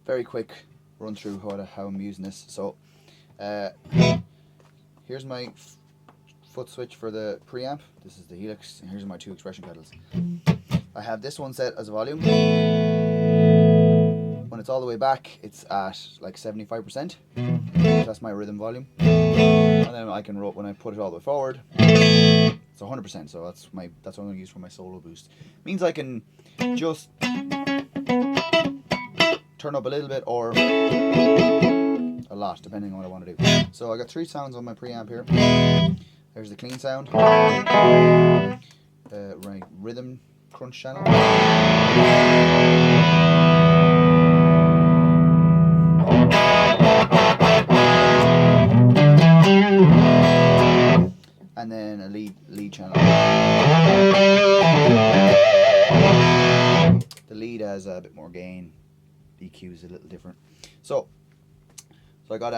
very quick run through how I'm using this. So here's my foot switch for the preamp. This is the Helix, and here's my 2 expression pedals. I have this one set as a volume. When it's all the way back, it's at like 75%. That's my rhythm volume. And then I can when I put it all the way forward, it's 100%. So that's what I'm going to use for my solo boost. Means I can just turn up a little bit or a lot, depending on what I want to do. So I got 3 sounds on my preamp here. There's the clean sound, right rhythm crunch channel, and then a lead channel. The lead has a bit more gain. EQ is a little different. So I got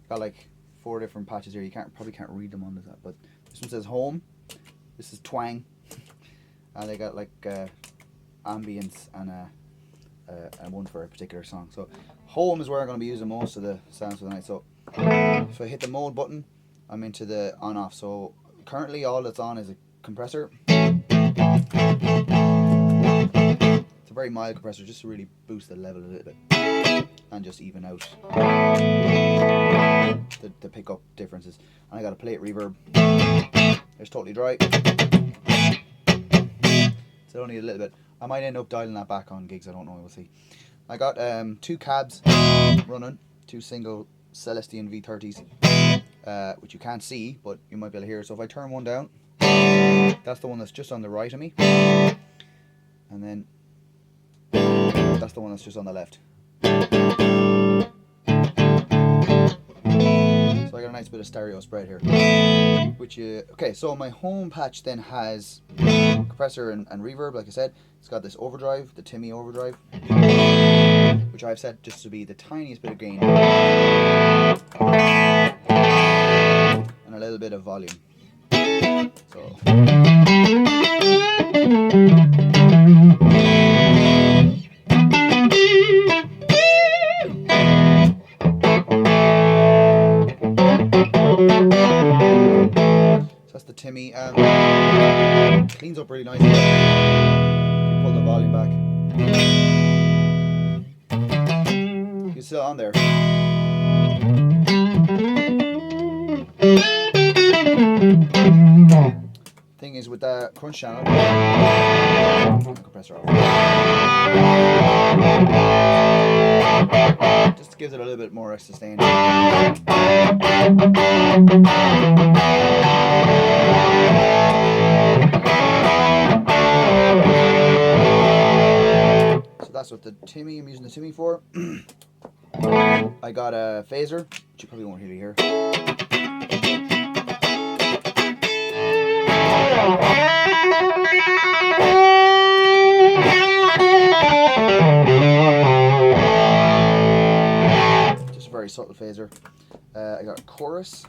like 4 different patches here. You probably can't read them on that, but this one says home. This is twang, and they got like ambience and one for a particular song. So home is where I'm going to be using most of the sounds for the night. So if I hit the mode button, I'm into the on off. So currently all that's on is a compressor. It's a very mild compressor, just to really boost the level a little bit and just even out the pickup differences. And I got a plate reverb. It's totally dry. So only a little bit. I might end up dialing that back on gigs, I don't know, we'll see. I got 2 cabs running, 2 single Celestion V30s, which you can't see, but you might be able to hear. So if I turn one down, that's the one that's just on the right of me, and then that's the one that's just on the left. So I got a nice bit of stereo spread here. Okay, so my home patch then has compressor and reverb, like I said. It's got this overdrive, the Timmy overdrive, which I've set just to be the tiniest bit of gain and a little bit of volume. So that's the Timmy. Cleans up really nicely. Pull the volume back. It's still on there. Thing is, with that crunch channel, compressor off. Just gives it a little bit more sustain. So that's what the Timmy, I'm using the Timmy for. I got a phaser, which you probably won't really hear. Just a very subtle phaser. I got a chorus.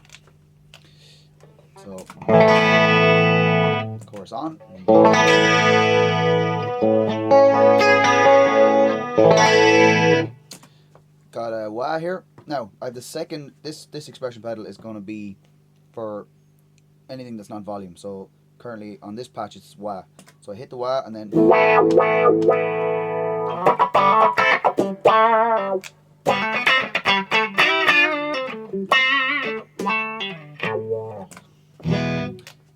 So chorus on. Got a wah here. Now I have the second. This expression pedal is going to be for anything that's not volume. So currently on this patch it's wah. So I hit the wah and then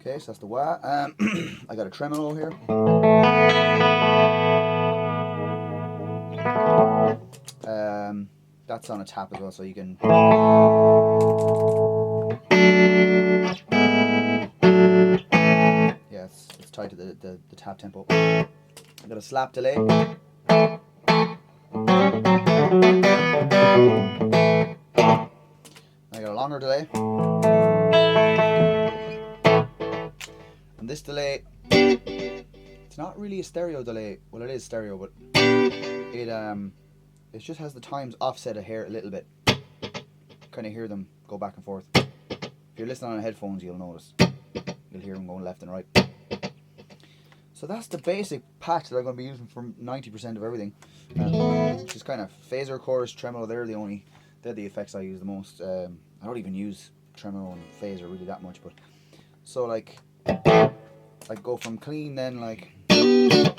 okay, so that's the wah. I got a tremolo here. That's on a tap as well, so you can yeah, it's tied to the tap tempo. I got a slap delay. I got a longer delay. And this delay, it's not really a stereo delay. Well, it is stereo, but it just has the times offset a hair a little bit. Kind of hear them go back and forth. If you're listening on headphones, you'll notice. You'll hear them going left and right. So that's the basic patch that I'm going to be using for 90% of everything. Which is kind of phaser, chorus, tremolo. They're the effects I use the most. I don't even use tremolo and phaser really that much, but so like I go from clean then like if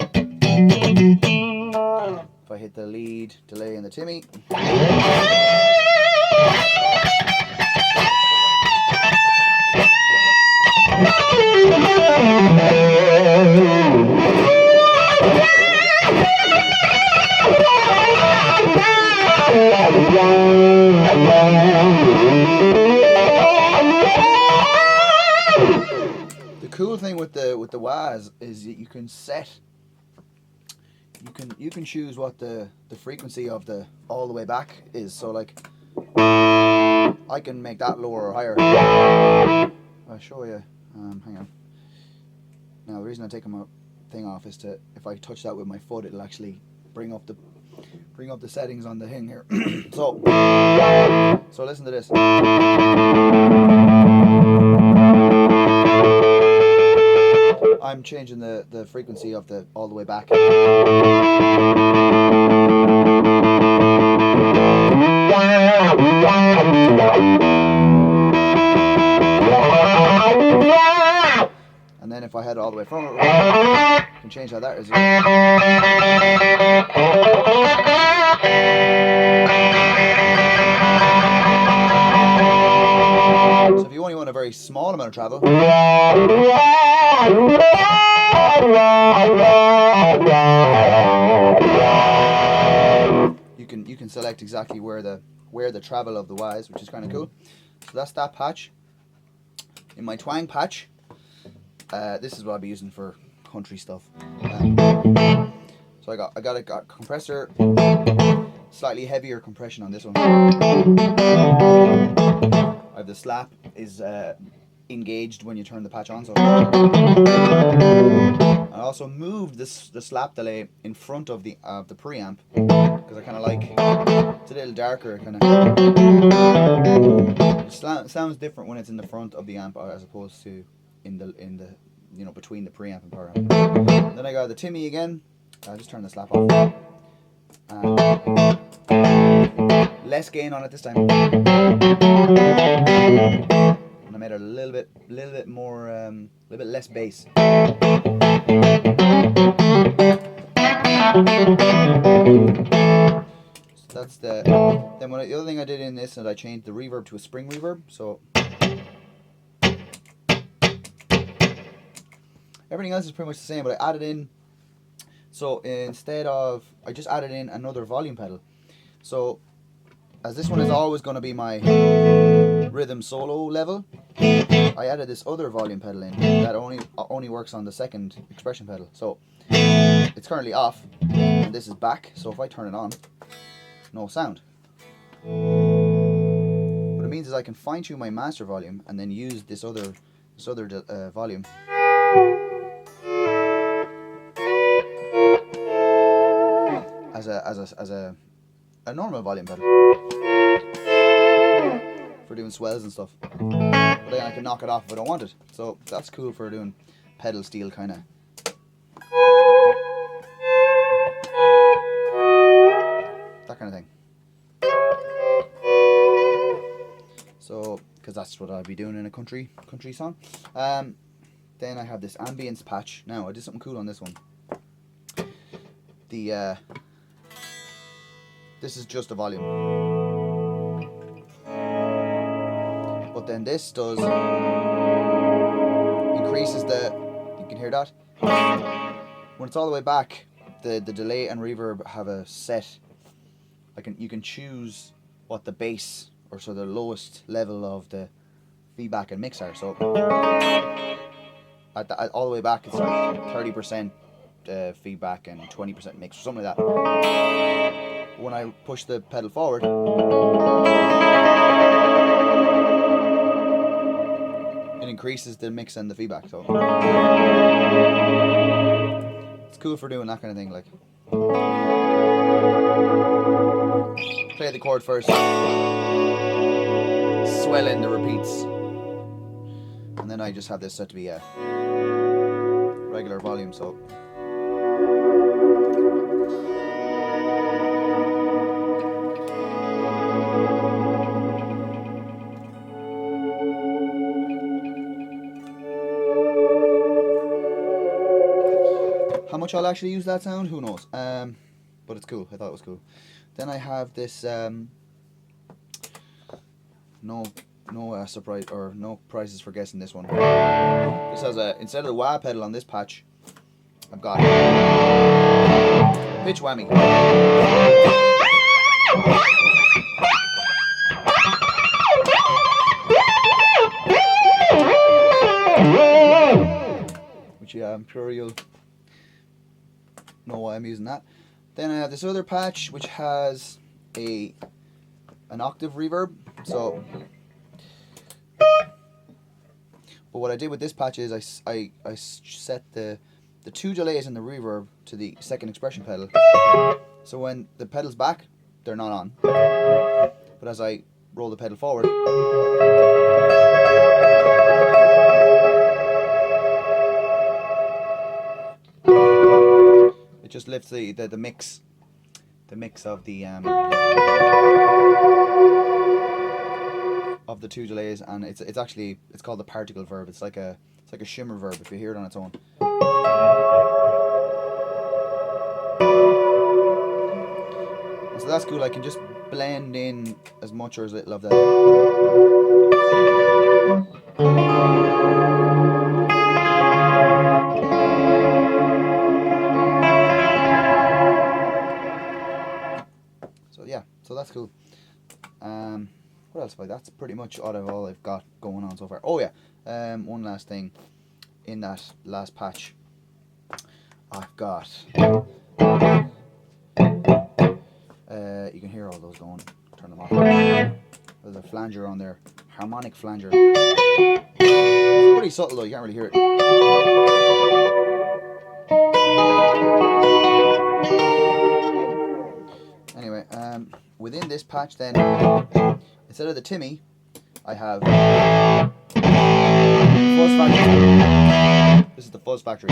I hit the lead, delay, and the Timmy. The cool thing with the wahs is that you can set. You can choose what the frequency of the all the way back is. So like I can make that lower or higher. I'll show you. Hang on. Now the reason I take my thing off is to if I touch that with my foot, it'll actually bring up the settings on the thing here. so listen to this. I'm changing the frequency of the all the way back. And then if I had it all the way from it, I can change how that is. So if you only want a very small amount of travel, you can select exactly where the travel of the wah is, which is kind of cool. So that's that patch. In my twang patch, this is what I'll be using for country stuff. So I got a compressor, slightly heavier compression on this one. I have the slap is engaged when you turn the patch on. So I also moved the slap delay in front of the preamp because I kind of like it's a little darker. Kind of sounds different when it's in the front of the amp as opposed to in the between the preamp and power amp. Then I got the Timmy again. I'll just turn the slap off. Less gain on it this time. And I made it a little bit more, a little bit less bass. So that's the. Then the other thing I did in this is I changed the reverb to a spring reverb. So everything else is pretty much the same, but I added in. So instead of, I just added in another volume pedal. So as this one is always going to be my rhythm solo level, I added this other volume pedal in that only works on the second expression pedal. So it's currently off, and this is back. So if I turn it on, no sound. What it means is I can fine tune my master volume and then use this other volume. As a normal volume pedal for doing swells and stuff, but then I can knock it off if I don't want it. So that's cool for doing pedal steel kind of. That kind of thing. So because that's what I'll be doing in a country song. Then I have this ambience patch. Now I did something cool on this one. This is just a volume, but then this does increases the. You can hear that when it's all the way back. The delay and reverb have a set. You can choose what the bass or so the lowest level of the feedback and mix are. So all the way back it's like 30% feedback and 20% mix or something like that. When I push the pedal forward, it increases the mix and the feedback. So it's cool for doing that kind of thing. Like play the chord first, swell in the repeats, and then I just have this set to be regular volume, so. How much I'll actually use that sound, who knows? But it's cool. I thought it was cool. Then I have this no surprise or no prizes for guessing this one. This has a, instead of the wah pedal on this patch, I've got pitch whammy. Which I'm sure you'll know why I'm using that. Then I have this other patch which has an octave reverb. So, but what I did with this patch is I set the two delays in the reverb to the second expression pedal. So when the pedal's back, they're not on. But as I roll the pedal forward, it just lifts the mix of the two delays, and it's actually called the particle verb. It's like a shimmer verb if you hear it on its own. And so that's cool. I can just blend in as much or as little of that. So yeah, so that's cool. What else have I? That's pretty much all I've got going on so far. Oh yeah, one last thing. In that last patch, I've got you can hear all those going. Turn them off. There's a flanger on there, harmonic flanger. It's pretty subtle though, you can't really hear it. Anyway, within this patch then, instead of the Timmy, I have Fuzz Factory. This is the Fuzz Factory.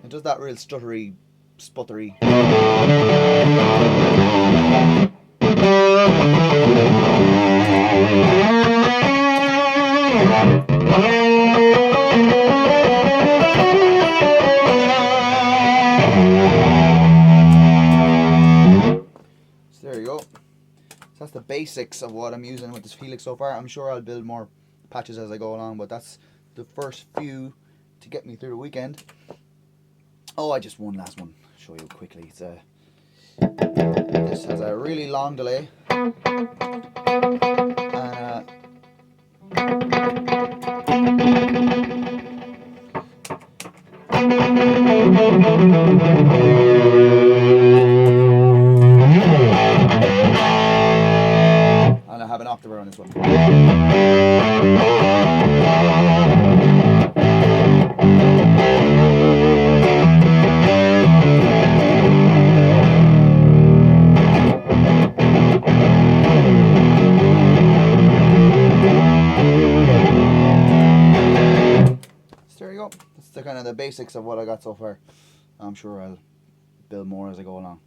It does that real stuttery, sputtery. So there you go. So that's the basics of what I'm using with this Helix so far. I'm sure I'll build more patches as I go along, but that's the first few to get me through the weekend. Oh, I just one last one. I'll show you quickly. It's this has a really long delay. And I have an octave on this one. So there you go. That's the kind of the basics of what I got so far. I'm sure I'll build more as I go along.